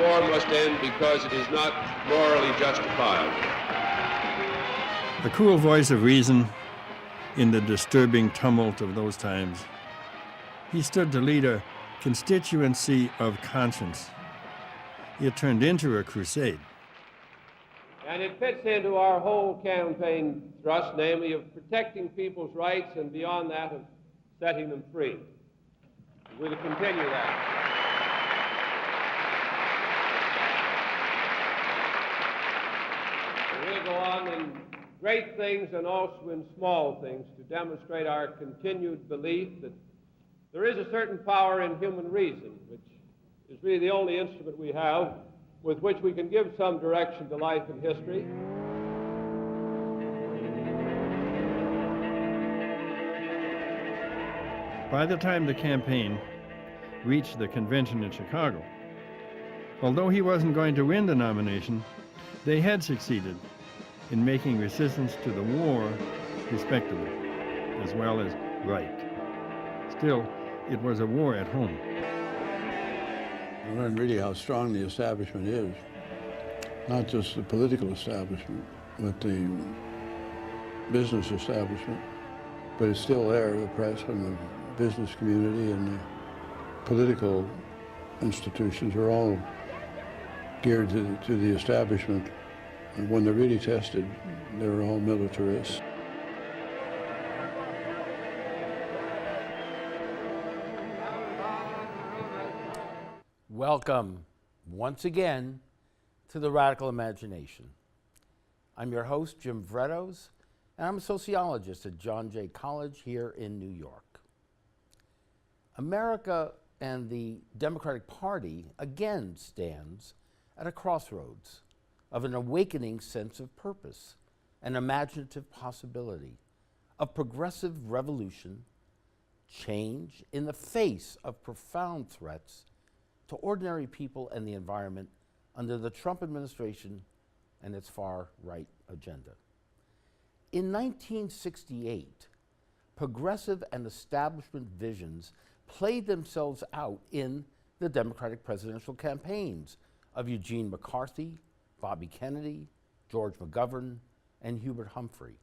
war must end because it is not morally justifiable. The cool voice of reason in the disturbing tumult of those times. He stood to lead a constituency of conscience. It turned into a crusade. And it fits into our whole campaign thrust, namely of protecting people's rights and beyond that of setting them free. We'll continue that. We'll go on in great things and also in small things to demonstrate our continued belief that there is a certain power in human reason, which is really the only instrument we have with which we can give some direction to life and history. By the time the campaign reached the convention in Chicago, although he wasn't going to win the nomination, they had succeeded in making resistance to the war respectable, as well as right. Still, it was a war at home. I learned really how strong the establishment is. Not just the political establishment, but the business establishment. But it's still there, the press and the business community and the political institutions are all geared to the establishment. And when they're really tested, they're all militarists. Welcome once again to the Radical Imagination. I'm your host, Jim Vrettos, and I'm a sociologist at John Jay College here in New York. America and the Democratic Party again stands at a crossroads of an awakening sense of purpose, an imaginative possibility, of progressive revolution, change in the face of profound threats to ordinary people and the environment under the Trump administration and its far-right agenda. In 1968, progressive and establishment visions played themselves out in the Democratic presidential campaigns of Eugene McCarthy, Bobby Kennedy, George McGovern, and Hubert Humphrey,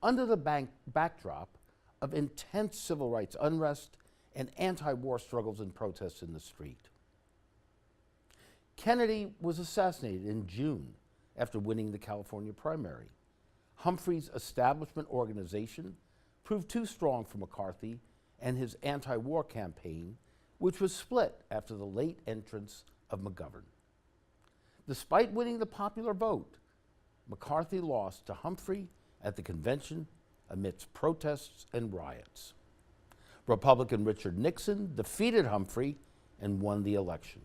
under the backdrop of intense civil rights unrest and anti-war struggles and protests in the street. Kennedy was assassinated in June after winning the California primary. Humphrey's establishment organization proved too strong for McCarthy and his anti-war campaign, which was split after the late entrance of McGovern. Despite winning the popular vote, McCarthy lost to Humphrey at the convention amidst protests and riots. Republican Richard Nixon defeated Humphrey and won the election.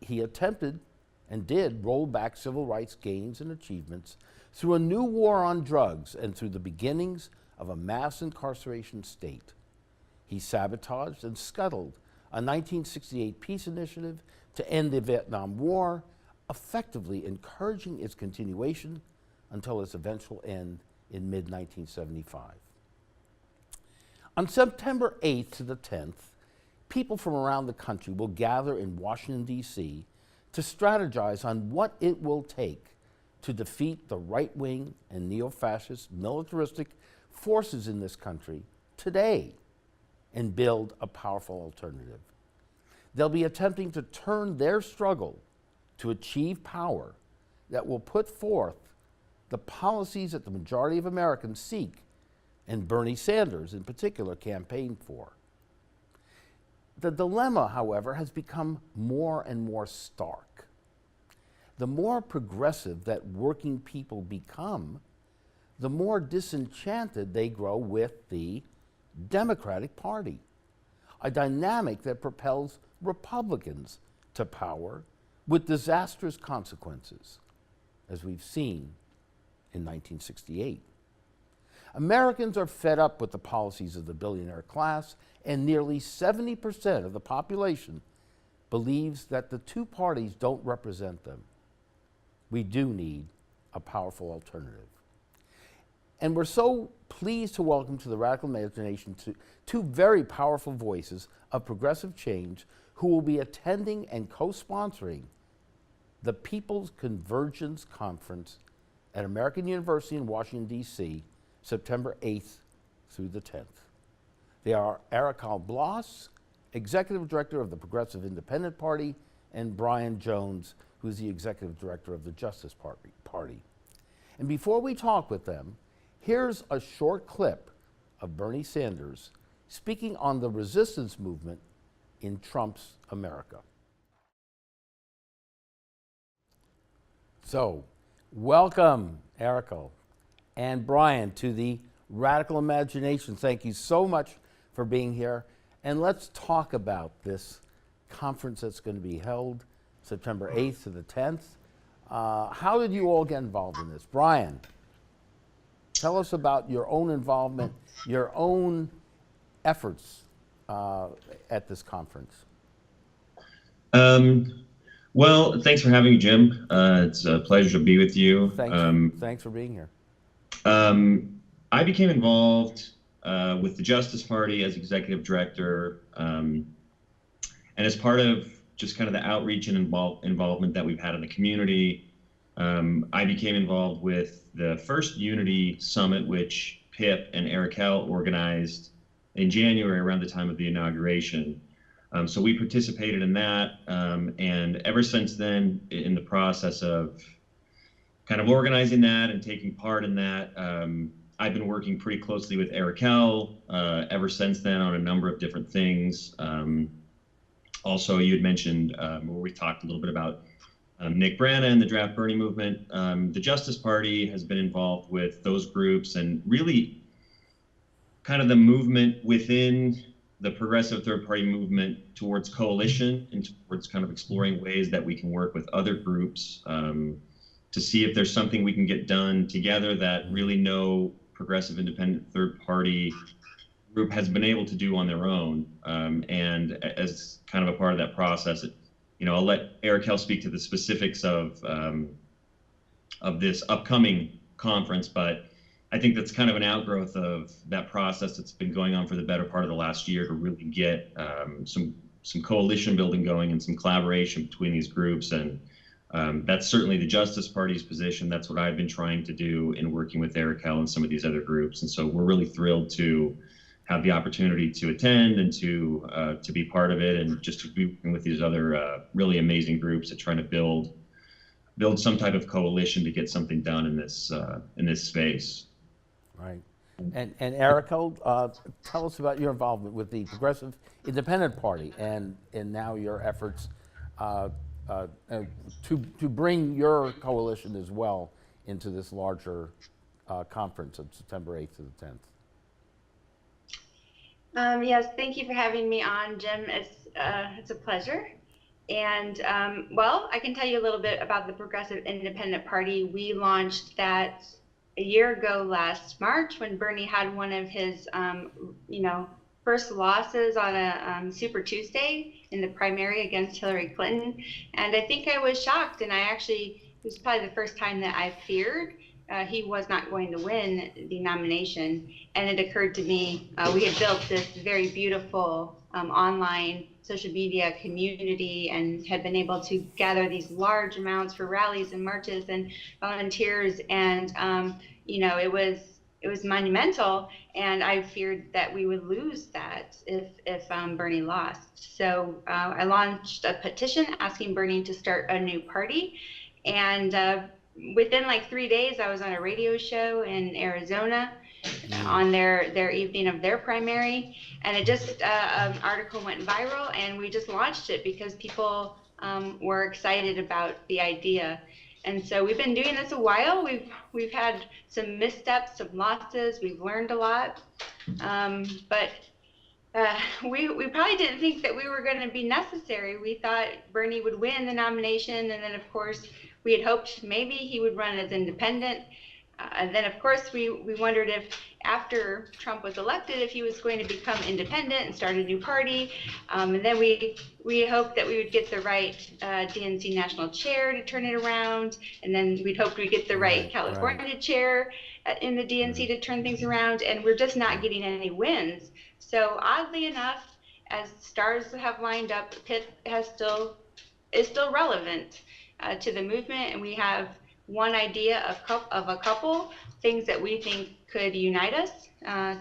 He attempted and did roll back civil rights gains and achievements through a new war on drugs and through the beginnings of a mass incarceration state. He sabotaged and scuttled a 1968 peace initiative to end the Vietnam War, effectively encouraging its continuation until its eventual end in mid-1975. On September 8th to the 10th, people from around the country will gather in Washington, D.C. to strategize on what it will take to defeat the right-wing and neo-fascist militaristic forces in this country today and build a powerful alternative. They'll be attempting to turn their struggle to achieve power that will put forth the policies that the majority of Americans seek and Bernie Sanders in particular campaigned for. The dilemma, however, has become more and more stark. The more progressive that working people become, the more disenchanted they grow with the Democratic Party, a dynamic that propels Republicans to power with disastrous consequences, as we've seen in 1968. Americans are fed up with the policies of the billionaire class, and nearly 70% of the population believes that the two parties don't represent them. We do need a powerful alternative. And we're so pleased to welcome to the Radical Imagination two very powerful voices of progressive change who will be attending and co-sponsoring the People's Convergence Conference at American University in Washington, D.C., September 8th through the 10th. They are Araquel Bloss, Executive Director of the Progressive Independent Party, and Brian Jones, who's the Executive Director of the Justice Party. And before we talk with them, here's a short clip of Bernie Sanders speaking on the resistance movement in Trump's America. So, welcome, Araquel and Brian, to the Radical Imagination. Thank you so much for being here. And let's talk about this conference that's going to be held September 8th to the 10th. How did you all get involved in this? Brian, tell us about your own involvement, your own efforts at this conference. Well, thanks for having me, Jim. It's a pleasure to be with you. Thanks for being here. I became involved with the Justice Party as executive director, and as part of just kind of the outreach and involvement that we've had in the community, I became involved with the first Unity Summit, which Pip and Araquel organized in January around the time of the inauguration. So we participated in that, and ever since then, in the process of kind of organizing that and taking part in that, I've been working pretty closely with Araquel ever since then on a number of different things. Also, you had mentioned where we talked a little bit about Nick Brana and the Draft Bernie movement. The Justice Party has been involved with those groups, and really kind of the movement within the progressive third party movement towards coalition and towards kind of exploring ways that we can work with other groups to see if there's something we can get done together that really no progressive independent third party group has been able to do on their own. And as kind of a part of that process, I'll let Araquel speak to the specifics of this upcoming conference, but I think that's kind of an outgrowth of that process that's been going on for the better part of the last year to really get some coalition building going and some collaboration between these groups. And that's certainly the Justice Party's position. That's what I've been trying to do in working with Araquel and some of these other groups. And so we're really thrilled to have the opportunity to attend and to be part of it, and just to be working with these other really amazing groups that trying to build some type of coalition to get something done in this space. Right. And Araquel, tell us about your involvement with the Progressive Independent Party and now your efforts to bring your coalition as well into this larger conference of September 8th to the 10th. Yes, thank you for having me on, Jim. It's a pleasure. And well, I can tell you a little bit about the Progressive Independent Party. We launched that a year ago last March, when Bernie had one of his first losses on a Super Tuesday in the primary against Hillary Clinton. And I think I was shocked, and it was probably the first time that I feared he was not going to win the nomination. And it occurred to me, we had built this very beautiful online social media community and had been able to gather these large amounts for rallies and marches and volunteers, and it was monumental, and I feared that we would lose that if Bernie lost. So I launched a petition asking Bernie to start a new party, and within like 3 days I was on a radio show in Arizona on their evening of their primary, and it just an article went viral, and we just launched it because people were excited about the idea. And so we've been doing this a while. We've had some missteps, some losses. We've learned a lot, but we probably didn't think that we were going to be necessary. We thought Bernie would win the nomination, and then of course we had hoped maybe he would run as independent. And then, of course, we wondered if, after Trump was elected, if he was going to become independent and start a new party. And then we hoped that we would get the right DNC national chair to turn it around. And then we'd hoped we'd get the right California chair in the DNC to turn things around. And we're just not getting any wins. So oddly enough, as stars have lined up, PIP is still relevant to the movement, and we have one idea of a couple things that we think could unite us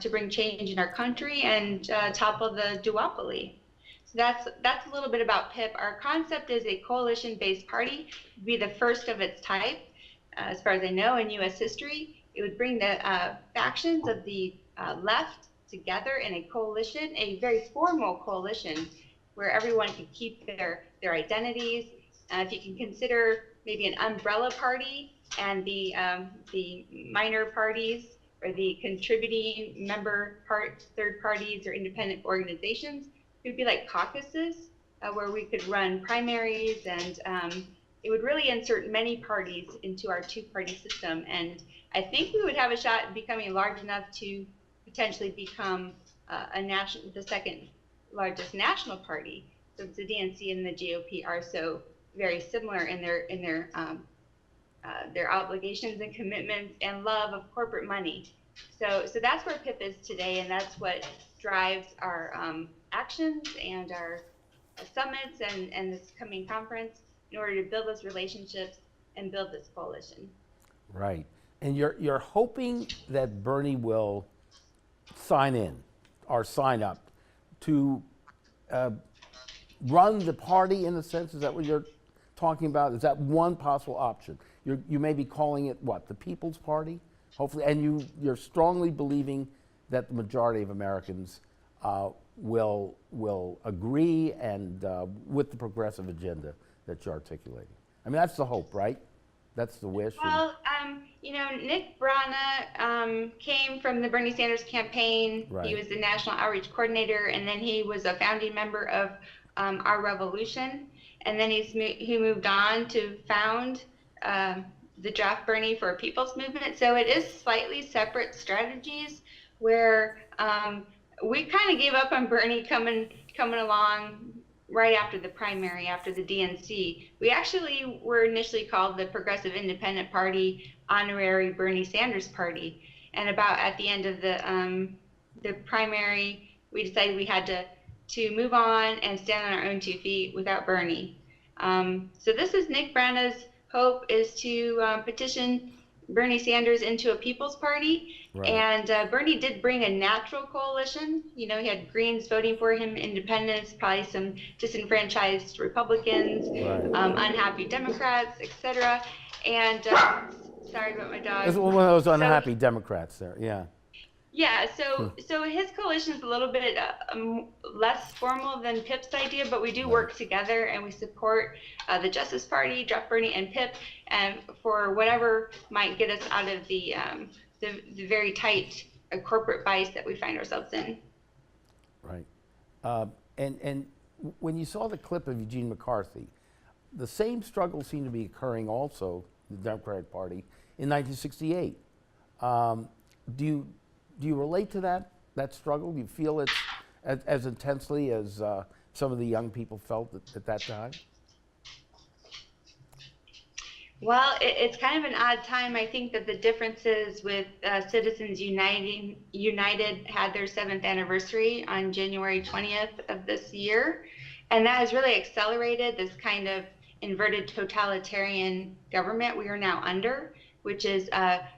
to bring change in our country and topple the duopoly. So that's a little bit about PIP. Our concept is a coalition-based party. It would be the first of its type, as far as I know, in U.S. history. It would bring the factions of the left together in a coalition, a very formal coalition, where everyone could keep their identities. If you can consider maybe an umbrella party and the minor parties or the contributing third parties or independent organizations, it would be like caucuses where we could run primaries, and it would really insert many parties into our two-party system. And I think we would have a shot at becoming large enough to potentially become the second largest national party, since the DNC and the GOP are so very similar in their obligations and commitments and love of corporate money. So that's where PIP is today, and that's what drives our actions and our summits and this coming conference in order to build those relationships and build this coalition. Right. And you're hoping that Bernie will sign in or sign up to run the party, in a sense? Is that what you're talking about? Is that one possible option? You may be calling it what, the People's Party, hopefully, and you're strongly believing that the majority of Americans will agree and with the progressive agenda that you're articulating. I mean, that's the hope, right? That's the wish. Well, Nick Brana came from the Bernie Sanders campaign. Right. He was the national outreach coordinator, and then he was a founding member of Our Revolution. And then he moved on to found the Draft Bernie for a People's Movement. So it is slightly separate strategies where we kind of gave up on Bernie coming along right after the primary, after the DNC. We actually were initially called the Progressive Independent Party Honorary Bernie Sanders Party. And about at the end of the primary, we decided we had to move on and stand on our own 2 feet without Bernie. So this is Nick Brana's hope, is to petition Bernie Sanders into a People's Party. Right. And Bernie did bring a natural coalition. He had Greens voting for him, independents, probably some disenfranchised Republicans, right. Unhappy Democrats, etc. And sorry about my dog. It's one of those unhappy Democrats there, yeah. Yeah, so his coalition is a little bit less formal than PIP's idea, but we do work together, and we support the Justice Party, Draft Bernie, and PIP, and for whatever might get us out of the very tight corporate vice that we find ourselves in. Right, and when you saw the clip of Eugene McCarthy, the same struggle seemed to be occurring also in the Democratic Party in 1968. Do you relate to that struggle? Do you feel it as intensely as some of the young people felt at that time? Well, it's kind of an odd time. I think that the differences with Citizens United had their 7th anniversary on January 20th of this year, and that has really accelerated this kind of inverted totalitarian government we are now under, which is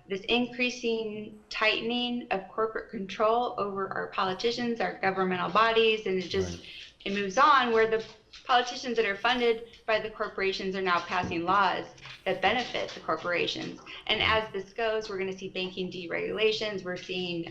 this increasing tightening of corporate control over our politicians, our governmental bodies, and it moves on where the politicians that are funded by the corporations are now passing laws that benefit the corporations. And as this goes, we're going to see banking deregulations, we're seeing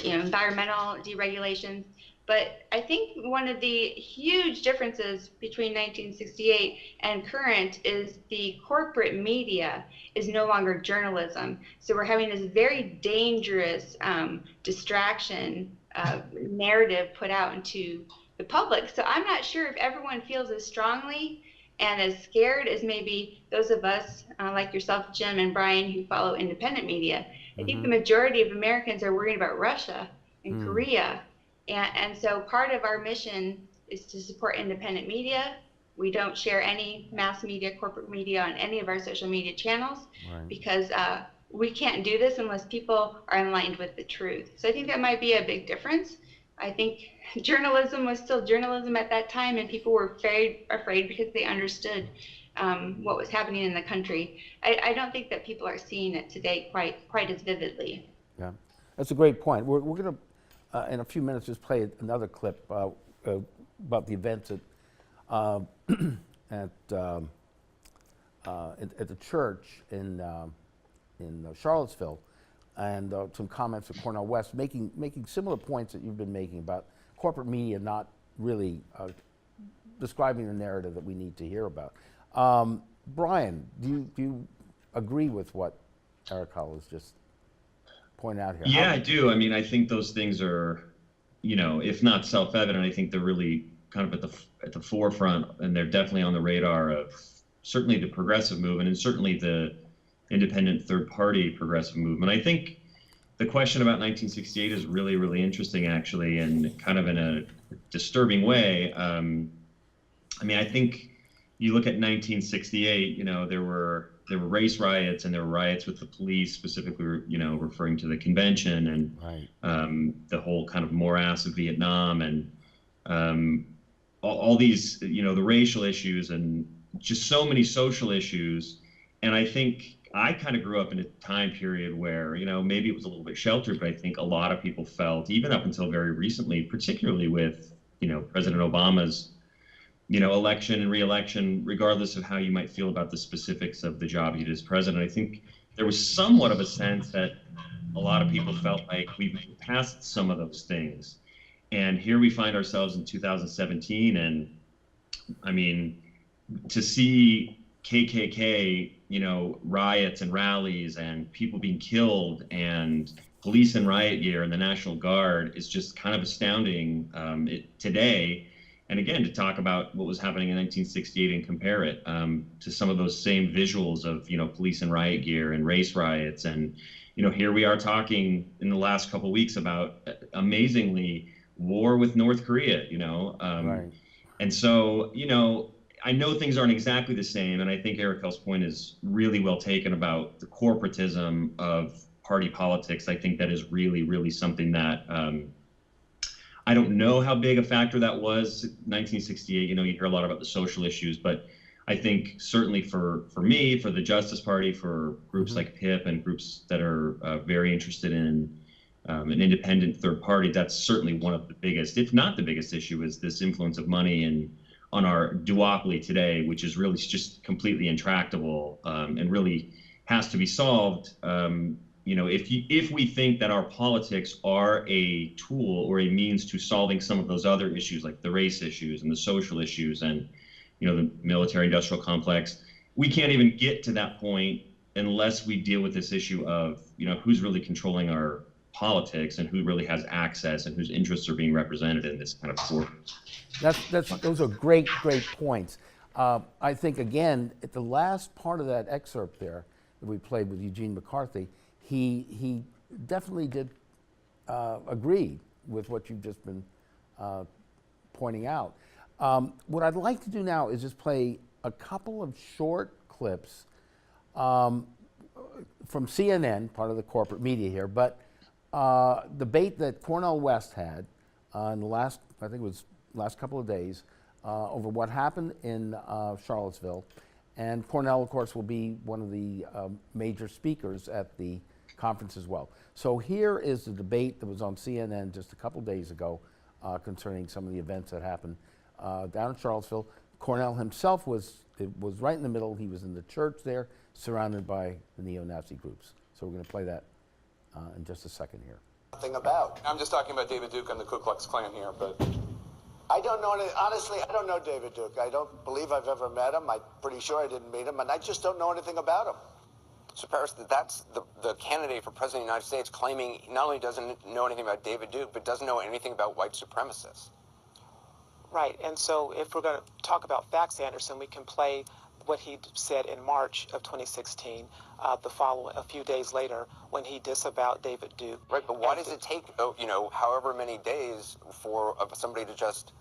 environmental deregulations. But I think one of the huge differences between 1968 and current is the corporate media is no longer journalism. So we're having this very dangerous distraction narrative put out into the public. So I'm not sure if everyone feels as strongly and as scared as maybe those of us like yourself, Jim, and Brian, who follow independent media. I think the majority of Americans are worried about Russia and Korea. And so part of our mission is to support independent media. We don't share any mass media, corporate media on any of our social media channels, because we can't do this unless people are aligned with the truth. So I think that might be a big difference I think journalism was still journalism at that time, and people were very afraid because they understood what was happening in the country. I don't think that people are seeing it today quite as vividly. Yeah, that's a great point. We're going to, in a few minutes, just play another clip about the events at the church in Charlottesville, and some comments of Cornel West making similar points that you've been making about corporate media not really describing the narrative that we need to hear about. Brian, do you agree with what Araquel has just pointed out here? Yeah, I do. I mean, I think those things are, if not self-evident, I think they're really kind of at the forefront, and they're definitely on the radar of certainly the progressive movement and certainly the independent third-party progressive movement. I think the question about 1968 is really, really interesting, actually, and kind of in a disturbing way. I mean, I think you look at 1968, there were race riots, and there were riots with the police, specifically, referring to the convention and right. The whole kind of morass of Vietnam, and all these, the racial issues, and just so many social issues. And I think I kind of grew up in a time period where, maybe it was a little bit sheltered, but I think a lot of people felt, even up until very recently, particularly with, President Obama's, election and re-election, regardless of how you might feel about the specifics of the job he did as president, I think there was somewhat of a sense that a lot of people felt like we've moved past some of those things. And here we find ourselves in 2017, and I mean, to see KKK, riots and rallies and people being killed and police in riot gear and the National Guard is just kind of astounding today. And again, to talk about what was happening in 1968 and compare it to some of those same visuals of, police in riot gear and race riots. And, here we are talking in the last couple of weeks about, amazingly, war with North Korea, Right. And so, I know things aren't exactly the same, and I think Araquel's point is really well taken about the corporatism of party politics. I think that is really, really something that I don't know how big a factor that was. 1968, you hear a lot about the social issues, but I think certainly for me, for the Justice Party, for groups like PIP and groups that are very interested in an independent third party, that's certainly one of the biggest, if not the biggest issue, is this influence of money and on our duopoly today, which is really just completely intractable and really has to be solved. If we think that our politics are a tool or a means to solving some of those other issues, like the race issues and the social issues and the military-industrial complex, we can't even get to that point unless we deal with this issue of who's really controlling our politics and who really has access and whose interests are being represented in this kind of court. Those are great points. I think, again, at the last part of that excerpt there that we played with Eugene McCarthy, he definitely did agree with what you've just been pointing out. What I'd like to do now is just play a couple of short clips from CNN, part of the corporate media here, but debate that Cornel West had in the last couple of days over what happened in Charlottesville. And Cornel, of course, will be one of the major speakers at the conference as well. So here is the debate that was on CNN just a couple days ago concerning some of the events that happened down in Charlottesville. Cornel himself was right in the middle. He was in the church there, surrounded by the neo-Nazi groups. So we're going to play that in just a second here. Nothing about. I'm just talking about David Duke and the Ku Klux Klan here, but I don't know. Honestly, I don't know David Duke. I don't believe I've ever met him. I'm pretty sure I didn't meet him, and I just don't know anything about him. So Paris, that's the candidate for president of the United States claiming he not only doesn't know anything about David Duke, but doesn't know anything about white supremacists. Right, and so if we're going to talk about facts, Anderson, we can play what he said in March of 2016, a few days later, when he disavowed David Duke. Right, but why does it take, however many days for somebody to just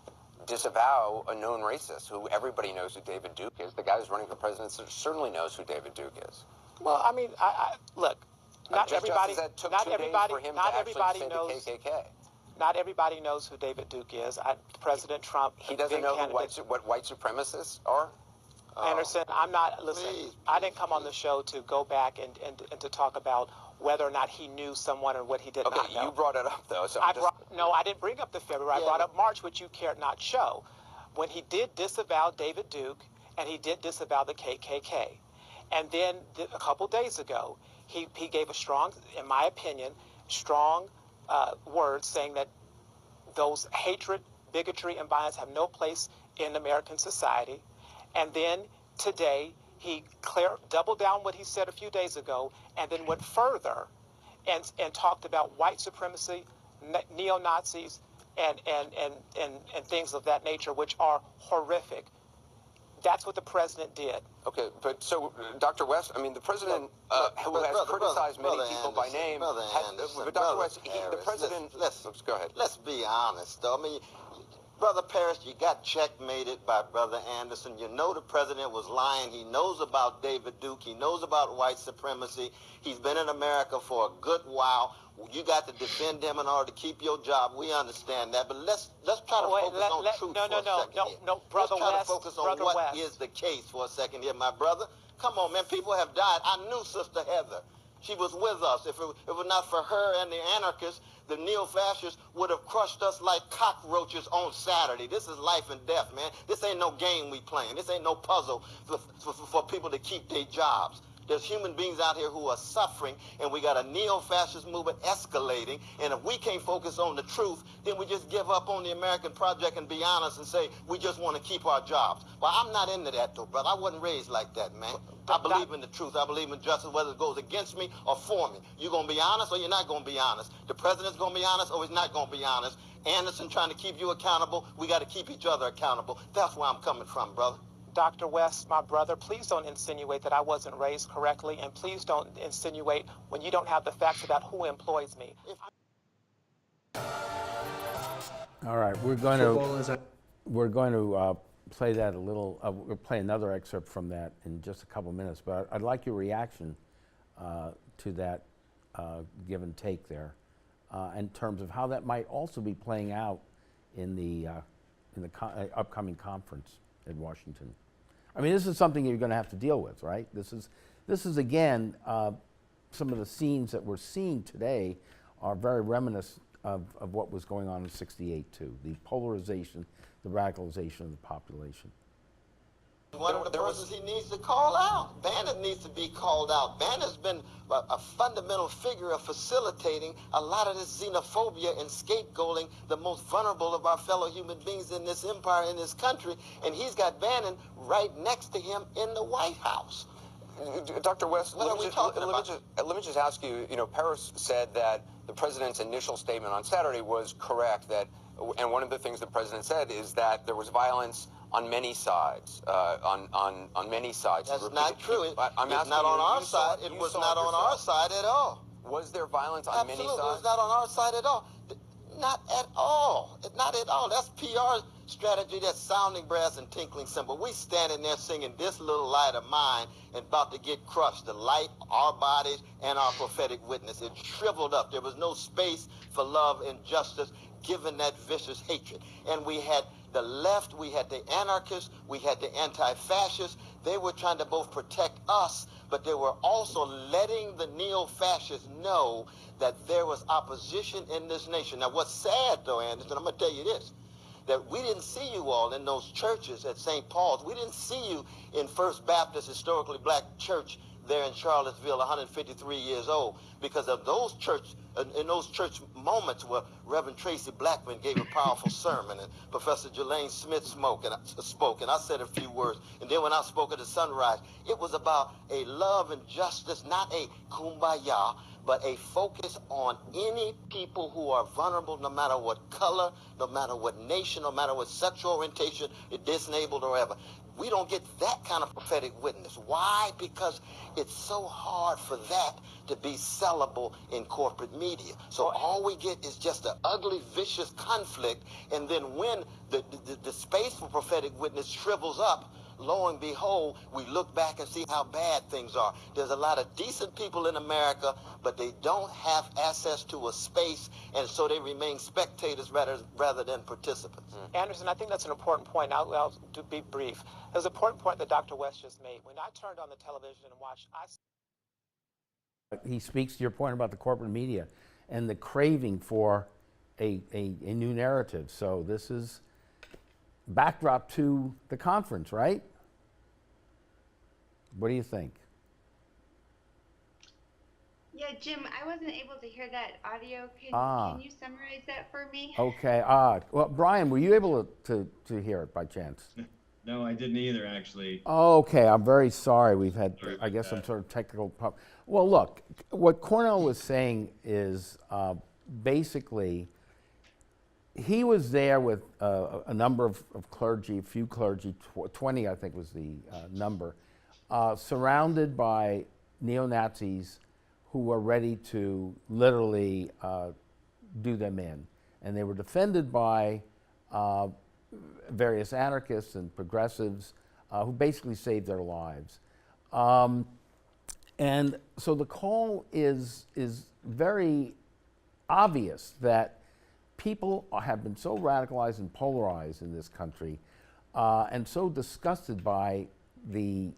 disavow a known racist who everybody knows who David Duke is? The guy who's running for president certainly knows who David Duke is. Well, I mean, look, not everybody, that took not 2 everybody, days for him not to everybody actually knows. say the KKK. Not everybody knows who David Duke is. President Trump. He doesn't know what white supremacists are? Anderson, I'm not, listen, Please, I didn't come on the show to go back and to talk about whether or not he knew someone or what he did not know. Okay, you brought it up, though. So no, I didn't bring up the February. I brought up March, which you cared not show. When he did disavow David Duke, and he did disavow the KKK. And then a couple days ago, he gave a strong, in my opinion, strong words saying that those hatred, bigotry, and violence have no place in American society. And then today, he doubled down what he said a few days ago, and then went further and talked about white supremacy, neo-Nazis, and things of that nature, which are horrific. That's what the president did. Okay, but so, Dr. West, I mean, the president, who has criticized many people by name, but Dr. West, the president, go ahead. Let's be honest, though. I mean, Brother Parrish, you got checkmated by Brother Anderson. You know the president was lying. He knows about David Duke. He knows about white supremacy. He's been in America for a good while. You got to defend him in order to keep your job. We understand that. But let's try to focus on truth for a second. No, Brother West. Let's try to focus on what is the case for a second here, my brother. Come on, man. People have died. I knew Sister Heather. She was with us. If it were not for her and the anarchists, the neo-fascists would have crushed us like cockroaches on Saturday. This is life and death, man. This ain't no game we playing. This ain't no puzzle for people to keep their jobs. There's human beings out here who are suffering, and we got a neo-fascist movement escalating, and if we can't focus on the truth, then we just give up on the American project and be honest and say, we just want to keep our jobs. Well, I'm not into that, though, brother. I wasn't raised like that, man. I believe in the truth. I believe in justice, whether it goes against me or for me. You're going to be honest or you're not going to be honest. The president's going to be honest or he's not going to be honest. Anderson trying to keep you accountable. We got to keep each other accountable. That's where I'm coming from, brother. Dr. West, my brother, please don't insinuate that I wasn't raised correctly, and please don't insinuate when you don't have the facts about who employs me. All right, we're going to play that a little. We'll play another excerpt from that in just a couple minutes. But I'd like your reaction to that give and take there, in terms of how that might also be playing out in the upcoming conference in Washington. I mean, this is something you're going to have to deal with, right? This is again, some of the scenes that we're seeing today are very reminiscent of what was going on in '68 too. The polarization, the radicalization of the population. One of the persons he needs to call out. Bannon needs to be called out. Bannon's been a fundamental figure of facilitating a lot of this xenophobia and scapegoating the most vulnerable of our fellow human beings in this empire, in this country, and he's got Bannon right next to him in the White House. Dr. West, let me just ask you, Paris said that the president's initial statement on Saturday was correct, and one of the things the president said is that there was violence on many sides, on many sides. That's not true. It's not on our side. It was not on our side at all. Was there violence on many sides? Absolutely, it was not on our side at all. Not at all. Not at all. That's PR strategy. That's sounding brass and tinkling cymbal. We standing there singing "This Little Light of Mine" and about to get crushed. The light, our bodies, and our prophetic witness. It shriveled up. There was no space for love and justice given that vicious hatred. And we had the left, we had the anarchists, we had the anti-fascists. They were trying to both protect us, but they were also letting the neo-fascists know that there was opposition in this nation. Now, what's sad, though, Anderson, I'm going to tell you this, that we didn't see you all in those churches at St. Paul's. We didn't see you in First Baptist Historically Black Church there in Charlottesville, 153 years old, because of those church moments where Reverend Tracy Blackman gave a powerful sermon and Professor Jelaine Smith spoke, and I said a few words. And then when I spoke at the Sunrise, it was about a love and justice, not a kumbaya, but a focus on any people who are vulnerable, no matter what color, no matter what nation, no matter what sexual orientation, disabled or ever. We don't get that kind of prophetic witness. Why? Because it's so hard for that to be sellable in corporate media. So all we get is just an ugly, vicious conflict, and then when the space for prophetic witness shrivels up, lo and behold, we look back and see how bad things are. There's a lot of decent people in America, but they don't have access to a space, and so they remain spectators rather than participants. Anderson, I think that's an important point. I'll be brief. There's an important point that Dr. West just made. When I turned on the television and watched, He speaks to your point about the corporate media and the craving for a new narrative. So this is backdrop to the conference, right? What do you think? Yeah, Jim, I wasn't able to hear that audio. Can you summarize that for me? Okay. Well, Brian, were you able to hear it by chance? No, I didn't either, actually. Okay, I'm very sorry. We've had, I guess, some sort of technical problem. Well, look, what Cornell was saying is basically he was there with a number of clergy, a few clergy, 20 I think was the number, surrounded by neo-Nazis who were ready to literally do them in. And they were defended by various anarchists and progressives who basically saved their lives. And so the call is very obvious that people have been so radicalized and polarized in this country and so disgusted by the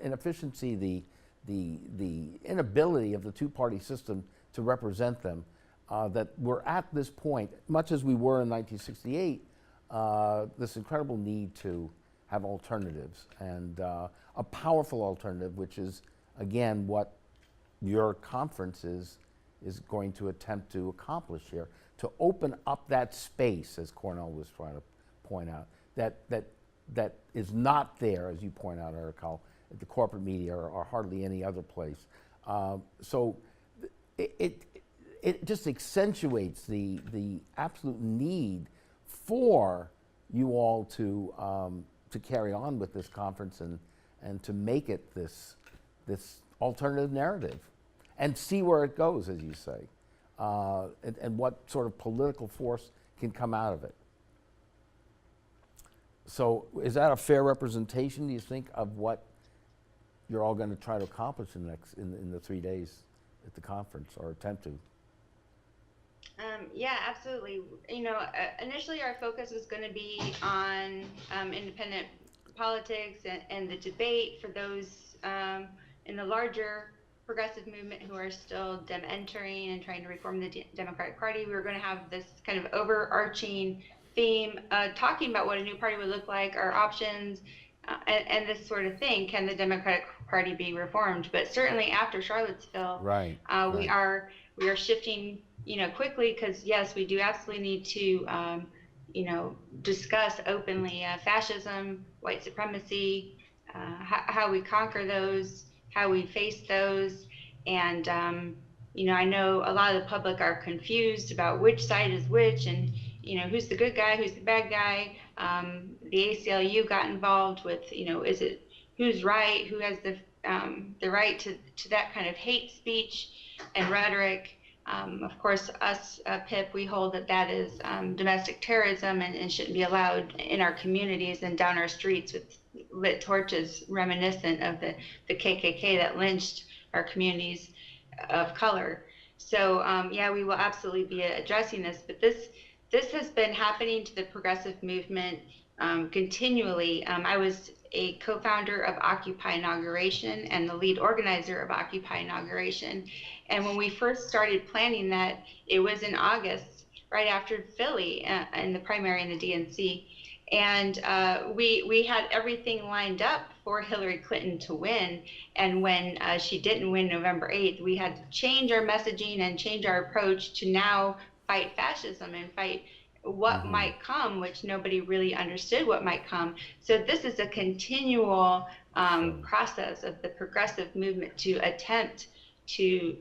inefficiency, the inability of the two-party system to represent them, that we're at this point, much as we were in 1968, this incredible need to have alternatives, and a powerful alternative, which is, again, what your conference is going to attempt to accomplish here, to open up that space, as Cornell was trying to point out, that is not there, as you point out, Araquel, at the corporate media or hardly any other place. So it just accentuates the absolute need for you all to carry on with this conference and to make it this alternative narrative and see where it goes, as you say, and what sort of political force can come out of it. So is that a fair representation, do you think, of what you're all going to try to accomplish in the 3 days at the conference, or attempt to? Yeah, absolutely. You know, initially our focus was going to be on independent politics and the debate for those in the larger progressive movement who are still entering and trying to reform the Democratic Party. We were going to have this kind of overarching theme, talking about what a new party would look like, our options, and this sort of thing. Can the Democratic Party be reformed? But certainly after Charlottesville, we are shifting, quickly, because yes, we do absolutely need to, discuss openly fascism, white supremacy, how we conquer those, how we face those, and I know a lot of the public are confused about which side is which, and who's the good guy, who's the bad guy. The ACLU got involved with, is it who's right, who has the right to that kind of hate speech and rhetoric. Of course, us, PIP, we hold that is domestic terrorism and shouldn't be allowed in our communities and down our streets with lit torches reminiscent of the KKK that lynched our communities of color. So, yeah, we will absolutely be addressing this, but this has been happening to the progressive movement continually. I was a co-founder of Occupy Inauguration and the lead organizer of Occupy Inauguration. And when we first started planning that, it was in August, right after Philly in the primary in the DNC. And we had everything lined up for Hillary Clinton to win. And when she didn't win November 8th, we had to change our messaging and change our approach to now fight fascism and fight what might come, which nobody really understood what might come. So this is a continual process of the progressive movement to attempt to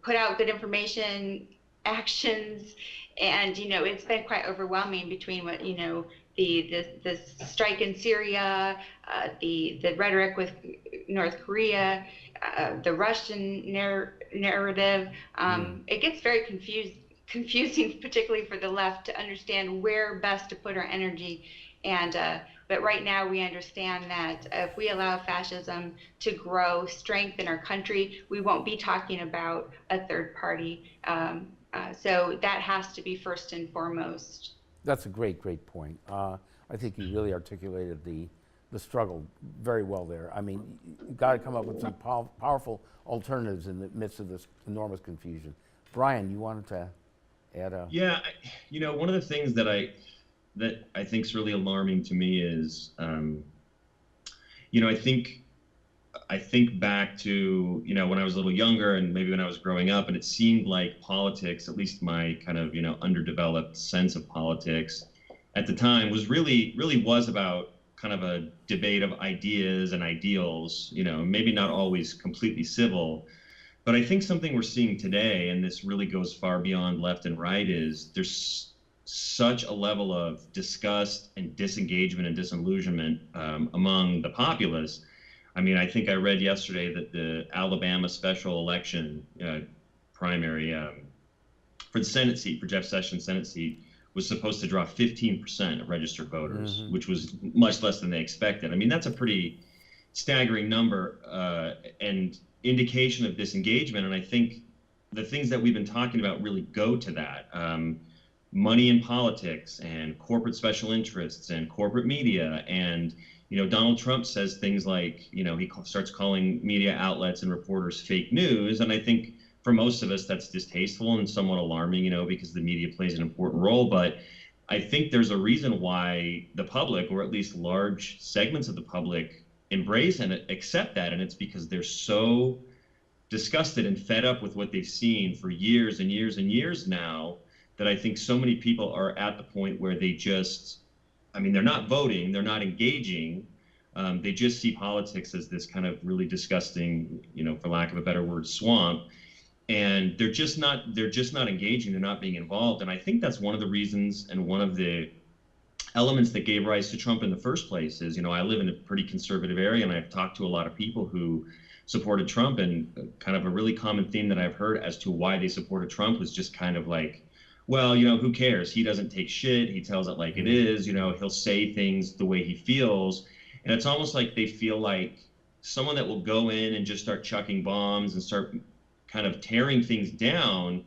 put out good information, actions, and it's been quite overwhelming between what the strike in Syria, the rhetoric with North Korea, the Russian narrative. It gets very confusing, particularly for the left, to understand where best to put our energy. And but right now we understand that if we allow fascism to grow, strengthen our country, we won't be talking about a third party. So that has to be first and foremost. That's a great point. I think you really articulated the struggle very well there. I mean, you've got to come up with some powerful alternatives in the midst of this enormous confusion. Brian, you wanted to add a... Yeah, one of the things that I think is really alarming to me is, I think back to, when I was a little younger and maybe when I was growing up, and it seemed like politics, at least my kind of, underdeveloped sense of politics at the time really was about kind of a debate of ideas and ideals, maybe not always completely civil. But I think something we're seeing today, and this really goes far beyond left and right, is there's such a level of disgust and disengagement and disillusionment among the populace. I mean, I think I read yesterday that the Alabama special election primary for the Senate seat, for Jeff Sessions' Senate seat, was supposed to draw 15% of registered voters, which was much less than they expected. I mean, that's a pretty staggering number and indication of disengagement. And I think the things that we've been talking about really go to that. Money in politics and corporate special interests and corporate media. And, Donald Trump says things like, he starts calling media outlets and reporters fake news. And I think for most of us, that's distasteful and somewhat alarming, because the media plays an important role. But I think there's a reason why the public, or at least large segments of the public, embrace and accept that. And it's because they're so disgusted and fed up with what they've seen for years and years and years now, that I think so many people are at the point where they just, they're not voting, they're not engaging. They just see politics as this kind of really disgusting, for lack of a better word, swamp. And they're just not engaging, they're not being involved. And I think that's one of the reasons and one of the elements that gave rise to Trump in the first place is, I live in a pretty conservative area, and I've talked to a lot of people who supported Trump, and kind of a really common theme that I've heard as to why they supported Trump was just kind of like, well, who cares? He doesn't take shit. He tells it like it is. He'll say things the way he feels. And it's almost like they feel like someone that will go in and just start chucking bombs and start kind of tearing things down,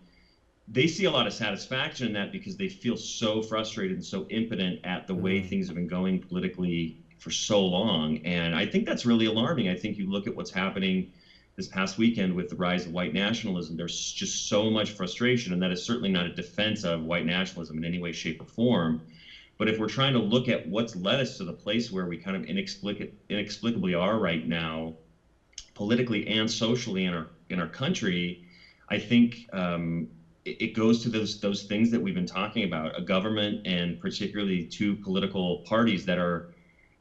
they see a lot of satisfaction in that because they feel so frustrated and so impotent at the way things have been going politically for so long. And I think that's really alarming. I think you look at what's happening this past weekend with the rise of white nationalism, there's just so much frustration, and that is certainly not a defense of white nationalism in any way, shape, or form. But if we're trying to look at what's led us to the place where we kind of inexplicably are right now, politically and socially in our country, I think it goes to those things that we've been talking about, a government and particularly two political parties that are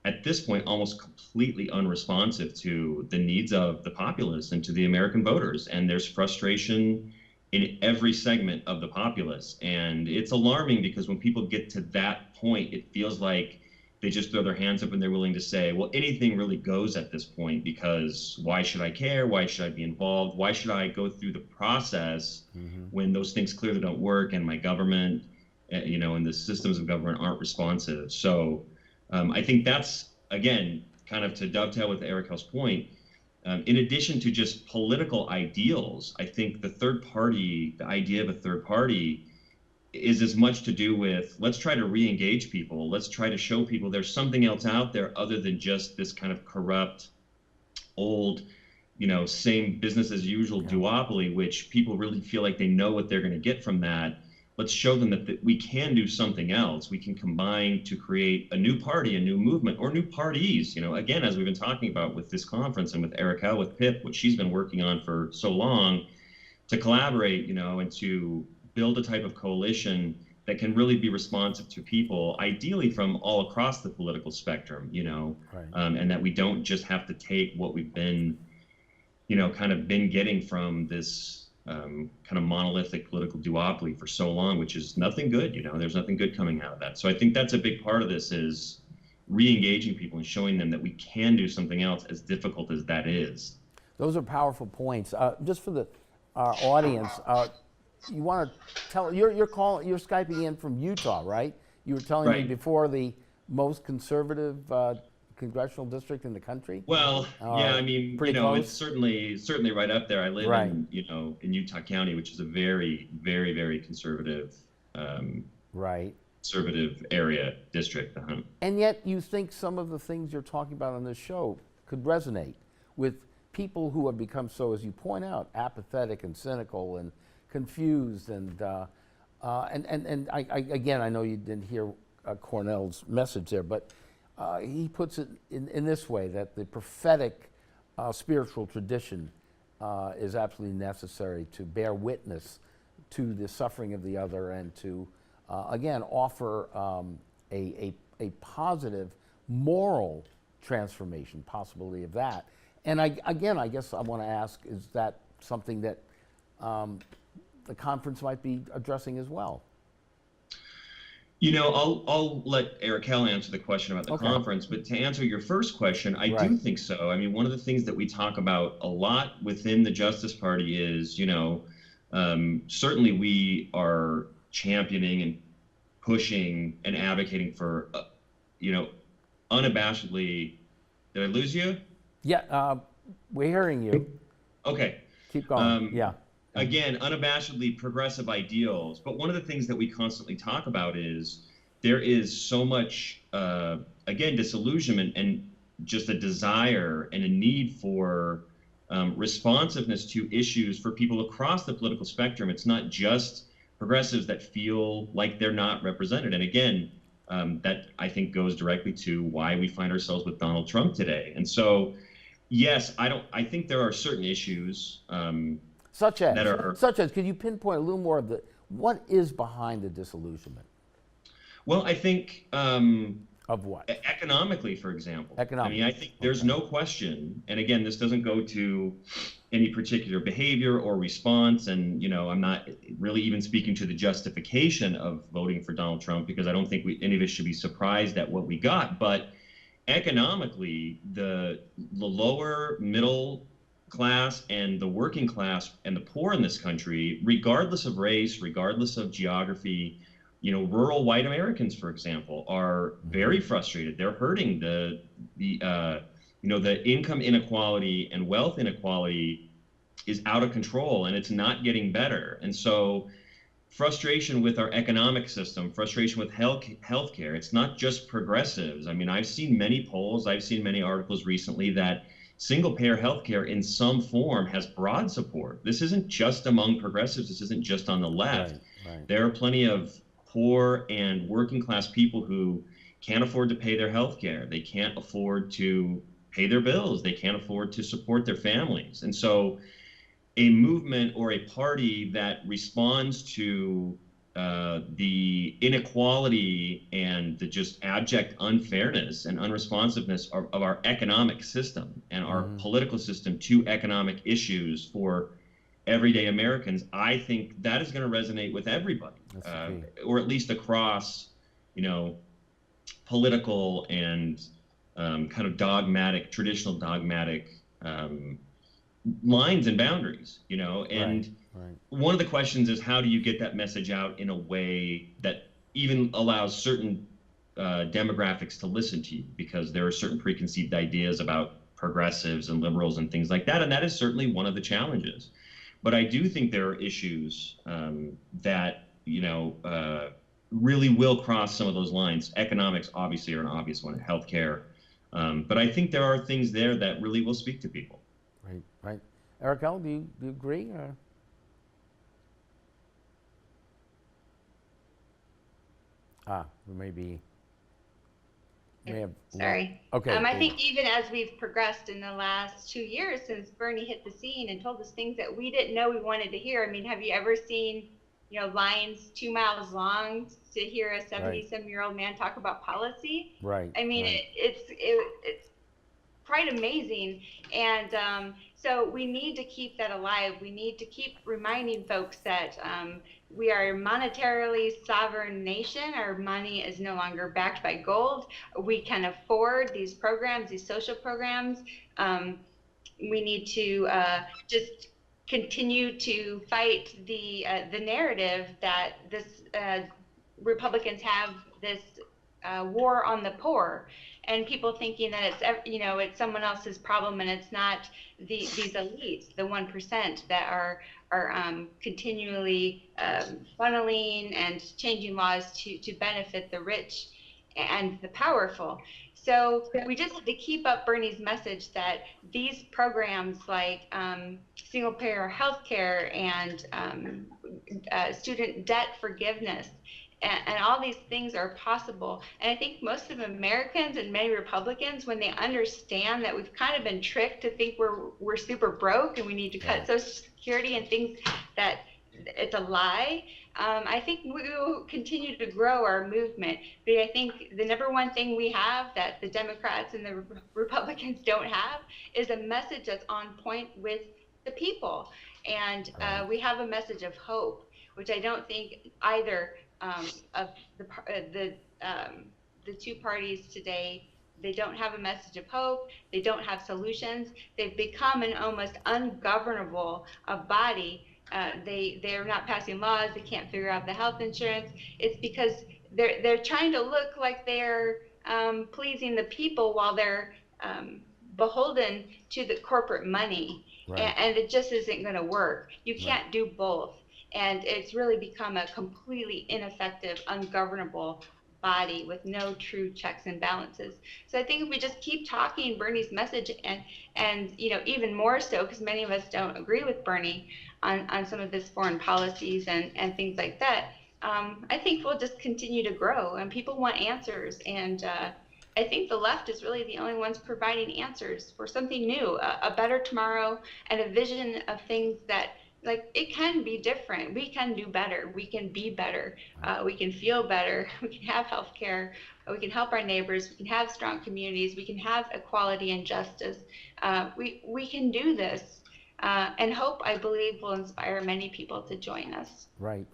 at this point almost completely unresponsive to the needs of the populace and to the American voters. And there's frustration in every segment of the populace. And it's alarming because when people get to that point, it feels like they just throw their hands up and they're willing to say, well, anything really goes at this point, because why should I care? Why should I be involved? Why should I go through the process when those things clearly don't work and my government, and the systems of government aren't responsive? So I think that's, again, kind of to dovetail with Araquel's point, in addition to just political ideals, I think the idea of a third party is as much to do with, let's try to re-engage people. Let's try to show people there's something else out there other than just this kind of corrupt, old, same business as usual duopoly, which people really feel like they know what they're going to get from that. Let's show them that we can do something else. We can combine to create a new party, a new movement, or new parties. Again, as we've been talking about with this conference and with Araquel, with Pip, what she's been working on for so long, to collaborate, and to build a type of coalition that can really be responsive to people, ideally from all across the political spectrum, right. And that we don't just have to take what we've been, kind of been getting from this kind of monolithic political duopoly for so long, which is nothing good. There's nothing good coming out of that. So I think that's a big part of this, is re-engaging people and showing them that we can do something else, as difficult as that is. Those are powerful points. Just for our audience, you want to tell, you're Skyping in from Utah, right? You were telling me before the most conservative congressional district in the country? Well, yeah, I mean, pretty it's close? certainly right up there. I live Right. in Utah County, which is a very, very, very conservative, Right. conservative area district. And yet you think some of the things you're talking about on this show could resonate with people who have become so, as you point out, apathetic and cynical and confused. And again, I know you didn't hear Cornell's message there, but he puts it in this way, that the prophetic spiritual tradition is absolutely necessary to bear witness to the suffering of the other and to, again, offer a positive moral transformation, possibility of that. And I guess I want to ask, is that something that the conference might be addressing as well? I'll let Araquel answer the question about the conference, but to answer your first question, I do think so. I mean, one of the things that we talk about a lot within the Justice Party is, certainly we are championing and pushing and advocating for, unabashedly. Did I lose you? Yeah, we're hearing you. Okay. Keep going. Yeah. Again, unabashedly progressive ideals. But one of the things that we constantly talk about is there is so much, again, disillusionment and just a desire and a need for responsiveness to issues for people across the political spectrum. It's not just progressives that feel like they're not represented. And again, that I think goes directly to why we find ourselves with Donald Trump today. And so, yes, I think there are certain issues such as, could you pinpoint a little more of what is behind the disillusionment? Well, I think of what? Economically, for example. I mean, I think there's no question, and again, this doesn't go to any particular behavior or response, and I'm not really even speaking to the justification of voting for Donald Trump, because I don't think any of us should be surprised at what we got. But economically, the lower middle class and the working class and the poor in this country, regardless of race, regardless of geography, rural white Americans, for example, are very frustrated. They're hurting. The income inequality and wealth inequality is out of control, and it's not getting better. And so frustration with our economic system, frustration with healthcare. It's not just progressives. I mean, I've seen many polls, I've seen many articles recently that single-payer healthcare in some form has broad support. This isn't just among progressives. This isn't just on the left. Right. There are plenty of poor and working-class people who can't afford to pay their healthcare. They can't afford to pay their bills. They can't afford to support their families. And so a movement or a party that responds to the inequality and the just abject unfairness and unresponsiveness of our economic system and our political system to economic issues for everyday Americans, I think that is going to resonate with everybody, or at least across, political and kind of traditional dogmatic lines and boundaries, and one of the questions is, how do you get that message out in a way that even allows certain demographics to listen to you, because there are certain preconceived ideas about progressives and liberals and things like that, and that is certainly one of the challenges. But I do think there are issues that really will cross some of those lines. Economics obviously are an obvious one, healthcare, but I think there are things there that really will speak to people. Right. Araquel, do you agree? We may have. Sorry. Okay. I think even as we've progressed in the last 2 years since Bernie hit the scene and told us things that we didn't know we wanted to hear. I mean, have you ever seen, lines 2 miles long to hear a 77-year-old man talk about policy? Right. I mean, it's quite amazing. And so we need to keep that alive. We need to keep reminding folks that we are a monetarily sovereign nation. Our money is no longer backed by gold. We can afford these programs, these social programs. We need to just continue to fight the narrative that this Republicans have this war on the poor, and people thinking that it's someone else's problem, and it's not these elites, the 1% that are continually funneling and changing laws to benefit the rich and the powerful. So we just have to keep up Bernie's message that these programs like single-payer health care and student debt forgiveness and all these things are possible. And I think most of Americans and many Republicans, when they understand that we've kind of been tricked to think we're super broke and we need to cut Social Security and things that it's a lie, I think we will continue to grow our movement. But I think the number one thing we have that the Democrats and the Republicans don't have is a message that's on point with the people. And we have a message of hope, which I don't think either of the two parties today. They don't have a message of hope. They don't have solutions. They've become an almost ungovernable body. They're not passing laws. They can't figure out the health insurance. It's because they're trying to look like they're pleasing the people while they're beholden to the corporate money. Right. And it just isn't going to work. You can't do both. And it's really become a completely ineffective, ungovernable body with no true checks and balances. So I think if we just keep talking Bernie's message and even more so, because many of us don't agree with Bernie on some of his foreign policies and things like that, I think we'll just continue to grow, and people want answers. And I think the left is really the only ones providing answers for something new, a better tomorrow, and a vision of things that, like, it can be different. We can do better. We can be better. We can feel better. We can have health care. We can help our neighbors. We can have strong communities. We can have equality and justice. We can do this. And hope, I believe, will inspire many people to join us. Right.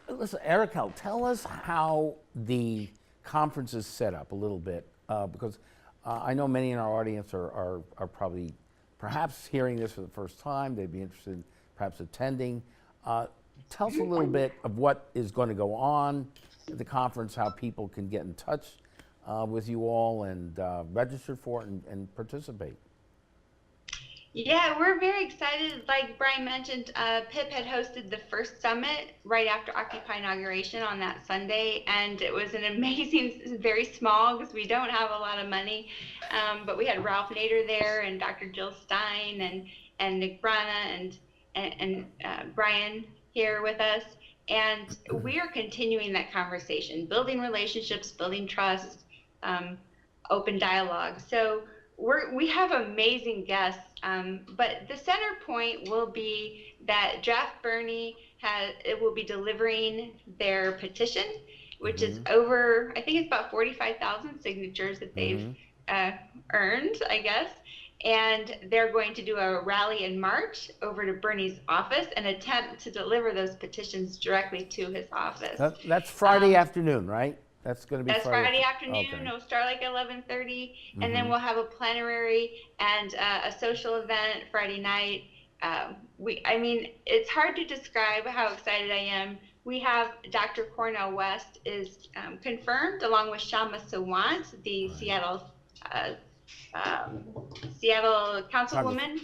Listen, Araquel, tell us how the conference is set up a little bit, because I know many in our audience are probably perhaps hearing this for the first time. They'd be interested in perhaps attending. Tell us a little bit of what is going to go on at the conference, how people can get in touch with you all and register for it and participate. Yeah, we're very excited. Like Brian mentioned, PIP had hosted the first summit right after Occupy inauguration on that Sunday, and it was an amazing, very small, because we don't have a lot of money, but we had Ralph Nader there and Dr. Jill Stein and Nick Brana and Brian here with us, and we are continuing that conversation, building relationships, building trust, open dialogue. So we have amazing guests, but the center point will be that Draft Bernie will be delivering their petition, which is over, I think it's about 45,000 signatures that they've earned, I guess. And they're going to do a rally in March over to Bernie's office and attempt to deliver those petitions directly to his office. That's Friday afternoon, right? That's going to be Friday afternoon. Okay. It'll start like 11:30, and then we'll have a plenary and a social event Friday night. I mean, it's hard to describe how excited I am. We have Dr. Cornel West is confirmed, along with Shama Sawant, the Seattle councilwoman,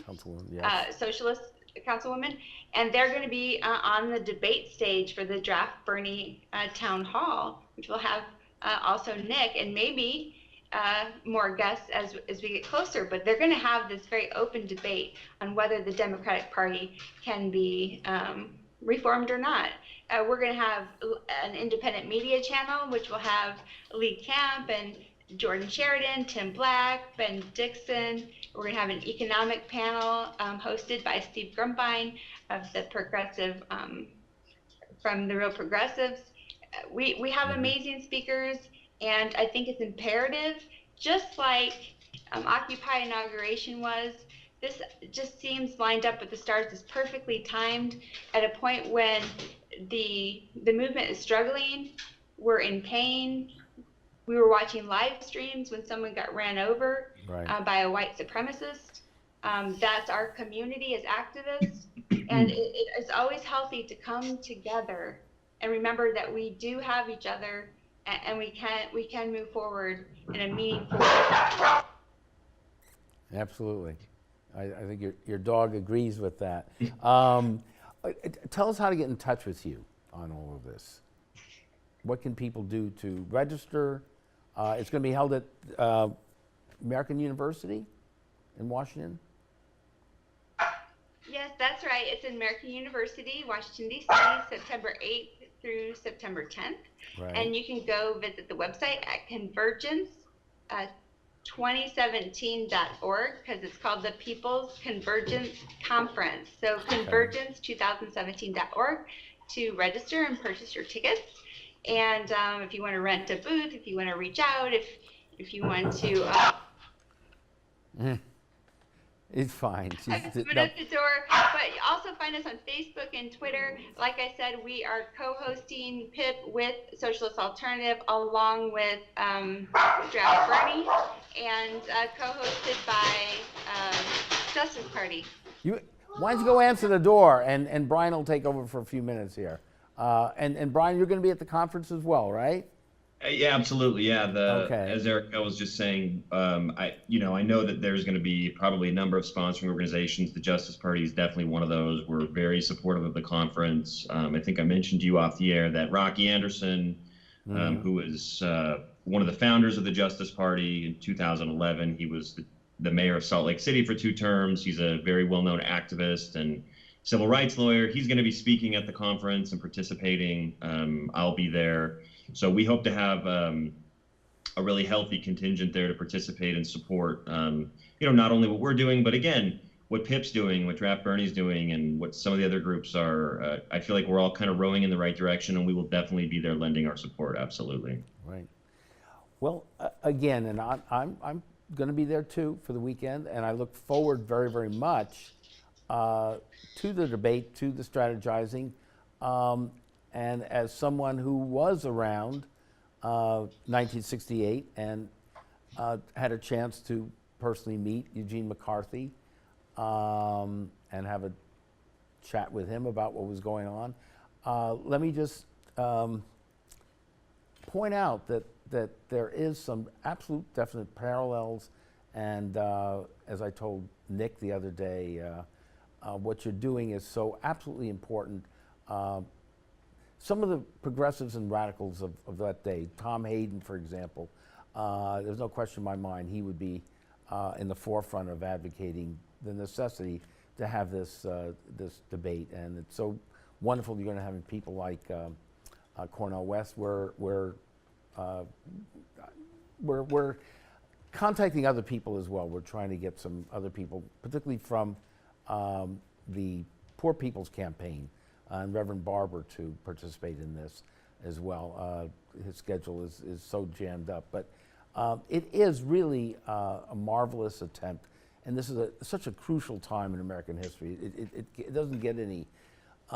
yes. Socialist councilwoman, and they're going to be on the debate stage for the Draft Bernie town hall, which will have also Nick and maybe more guests as we get closer. But they're going to have this very open debate on whether the Democratic Party can be reformed or not. We're going to have an independent media channel, which will have Lee Camp and Jordan Sheridan, Tim Black, Ben Dixon. We're going to have an economic panel hosted by Steve Grumpine of the Progressive, from the Real Progressives. We have amazing speakers, and I think it's imperative, just like Occupy inauguration was. This just seems lined up with the stars. It's perfectly timed at a point when the movement is struggling. We're in pain. We were watching live streams when someone got ran over by a white supremacist. That's our community as activists. And it's always healthy to come together and remember that we do have each other, and we can move forward in a meaningful way. Absolutely. I think your dog agrees with that. Tell us how to get in touch with you on all of this. What can people do to register? It's going to be held at American University in Washington? Yes, that's right. It's in American University, Washington, D.C., September 8th through September 10th. Right. And you can go visit the website at Convergence 2017.org, because it's called the People's Convergence Conference. So convergence2017.org to register and purchase your tickets. And if you want to rent a booth, if you want to reach out, if you want to... It's fine. Put at the door, but also find us on Facebook and Twitter. Like I said, we are co-hosting PIP with Socialist Alternative, along with Draft Bernie, and co-hosted by Justice Party. Why don't you go answer the door, and Brian will take over for a few minutes here. And Brian, you're going to be at the conference as well, right? Yeah, absolutely. Yeah. Okay. As Araquel was just saying, I know that there's going to be probably a number of sponsoring organizations. The Justice Party is definitely one of those. We're very supportive of the conference. I think I mentioned to you off the air that Rocky Anderson, who is one of the founders of the Justice Party in 2011, he was the mayor of Salt Lake City for 2 terms. He's a very well-known activist and civil rights lawyer. He's going to be speaking at the conference and participating. I'll be there. So we hope to have a really healthy contingent there to participate and support, not only what we're doing, but again, what PIP's doing, what Draft Bernie's doing, and what some of the other groups are. I feel like we're all kind of rowing in the right direction, and we will definitely be there lending our support. Absolutely. Right. Well, again, and I'm going to be there too for the weekend, and I look forward very, very much to the debate, to the strategizing. And as someone who was around 1968 and had a chance to personally meet Eugene McCarthy and have a chat with him about what was going on, let me just point out that there is some absolute definite parallels. And as I told Nick the other day, what you're doing is so absolutely important. Some of the progressives and radicals of that day, Tom Hayden, for example, there's no question in my mind he would be in the forefront of advocating the necessity to have this debate. And it's so wonderful you're going to have people like Cornel West. We're contacting other people as well. We're trying to get some other people, particularly from the Poor People's Campaign, and Reverend Barber to participate in this as well. His schedule is so jammed up, but it is really a marvelous attempt, and this is such a crucial time in American history. It doesn't get any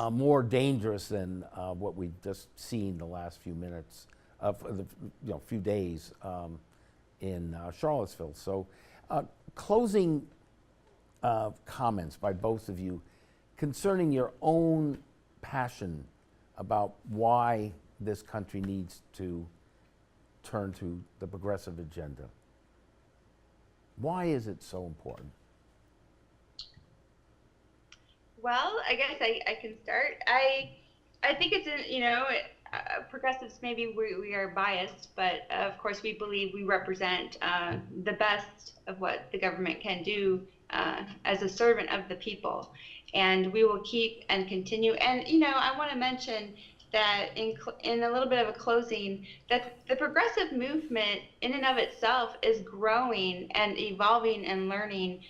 more dangerous than what we've just seen the last few minutes of the few days in Charlottesville. So, closing comments by both of you concerning your own passion about why this country needs to turn to the progressive agenda. Why is it so important? Well, I guess I can start. I think it's progressives, maybe we are biased, but of course we believe we represent the best of what the government can do as a servant of the people. And we will keep and continue. And, I want to mention that in a little bit of a closing, that the progressive movement in and of itself is growing and evolving and learning.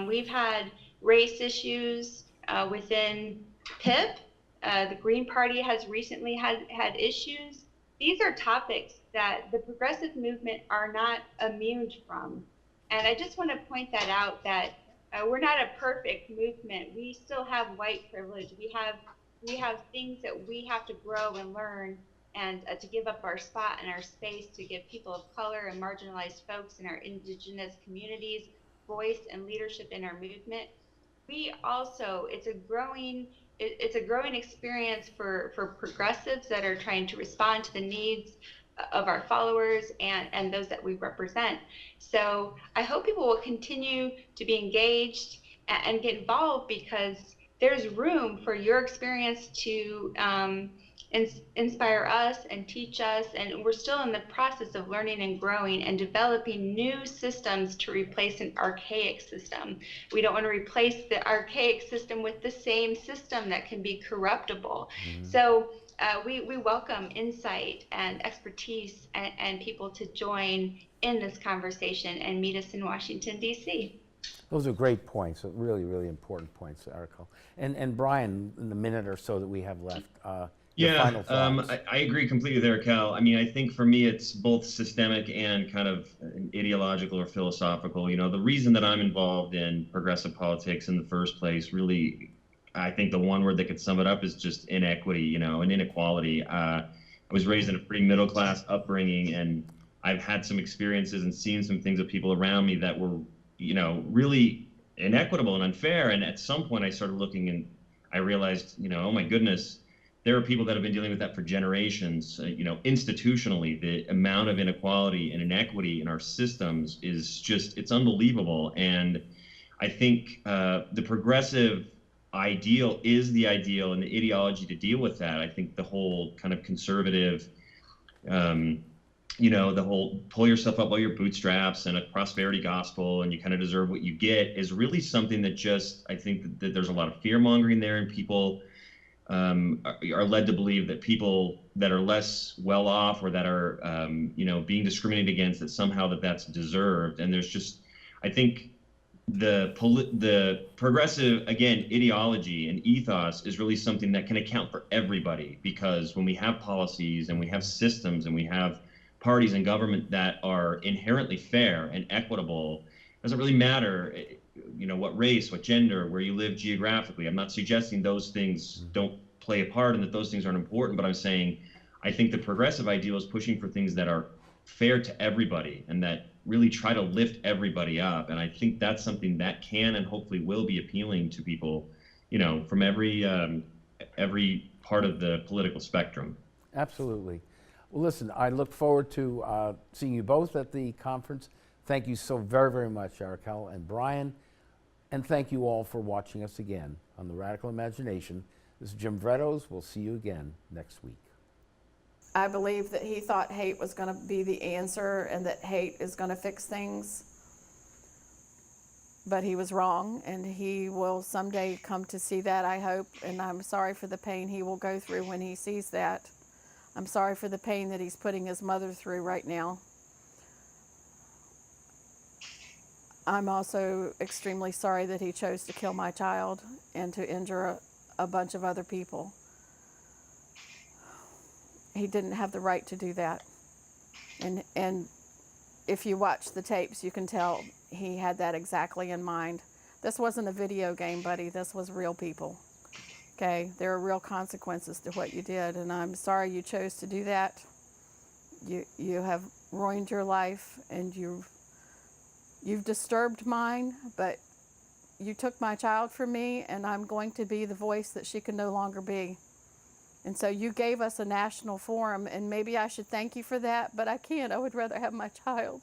We've had race issues within PIP. The Green Party has recently had issues. These are topics that the progressive movement are not immune from. And I just want to point that out, that we're not a perfect movement. We still have white privilege. We have things that we have to grow and learn, and to give up our spot and our space to give people of color and marginalized folks in our indigenous communities voice and leadership in our movement. We also, it's a growing experience for progressives that are trying to respond to the needs of our followers and those that we represent. So I hope people will continue to be engaged and get involved, because there's room for your experience to inspire us and teach us, and we're still in the process of learning and growing and developing new systems to replace an archaic system. We don't want to replace the archaic system with the same system that can be corruptible. So we welcome insight and expertise and people to join in this conversation and meet us in Washington, D.C. Those are great points, really, really important points, Araquel. And Brian, in the minute or so that we have left, your final thoughts. I agree completely with Araquel. I mean, I think for me, it's both systemic and kind of ideological or philosophical. You know, the reason that I'm involved in progressive politics in the first place, really, I think the one word that could sum it up is just inequity, you know, and inequality. I was raised in a pretty middle-class upbringing, and I've had some experiences and seen some things of people around me that were, you know, really inequitable and unfair. And at some point I started looking and I realized, you know, oh my goodness, there are people that have been dealing with that for generations. You know, institutionally, the amount of inequality and inequity in our systems is just, it's unbelievable. And I think the progressive ideal is the ideal, and the ideology to deal with that. I think the whole kind of conservative, you know, the whole pull yourself up by your bootstraps and a prosperity gospel and you kind of deserve what you get is really something that just, I think that there's a lot of fear mongering there, and people are led to believe that people that are less well off or that are, you know, being discriminated against, that somehow that's deserved. And there's just, I think the progressive, again, ideology and ethos is really something that can account for everybody, because when we have policies and we have systems and we have parties in government that are inherently fair and equitable, it doesn't really matter, you know, what race, what gender, where you live geographically. I'm not suggesting those things don't play a part and that those things aren't important, but I'm saying I think the progressive ideal is pushing for things that are fair to everybody and that really try to lift everybody up. And I think that's something that can and hopefully will be appealing to people, you know, from every part of the political spectrum. Absolutely. Well, listen, I look forward to seeing you both at the conference. Thank you so very, very much, Araquel and Brian. And thank you all for watching us again on The Radical Imagination. This is Jim Vrettos. We'll see you again next week. I believe that he thought hate was going to be the answer and that hate is going to fix things. But he was wrong, and he will someday come to see that, I hope. And I'm sorry for the pain he will go through when he sees that. I'm sorry for the pain that he's putting his mother through right now. I'm also extremely sorry that he chose to kill my child and to injure a bunch of other people. He didn't have the right to do that. And if you watch the tapes, you can tell he had that exactly in mind. This wasn't a video game, buddy. This was real people. Okay, there are real consequences to what you did, and I'm sorry you chose to do that. You have ruined your life, and you've disturbed mine, but you took my child from me, and I'm going to be the voice that she can no longer be. And so you gave us a national forum, and maybe I should thank you for that, but I can't. I would rather have my child.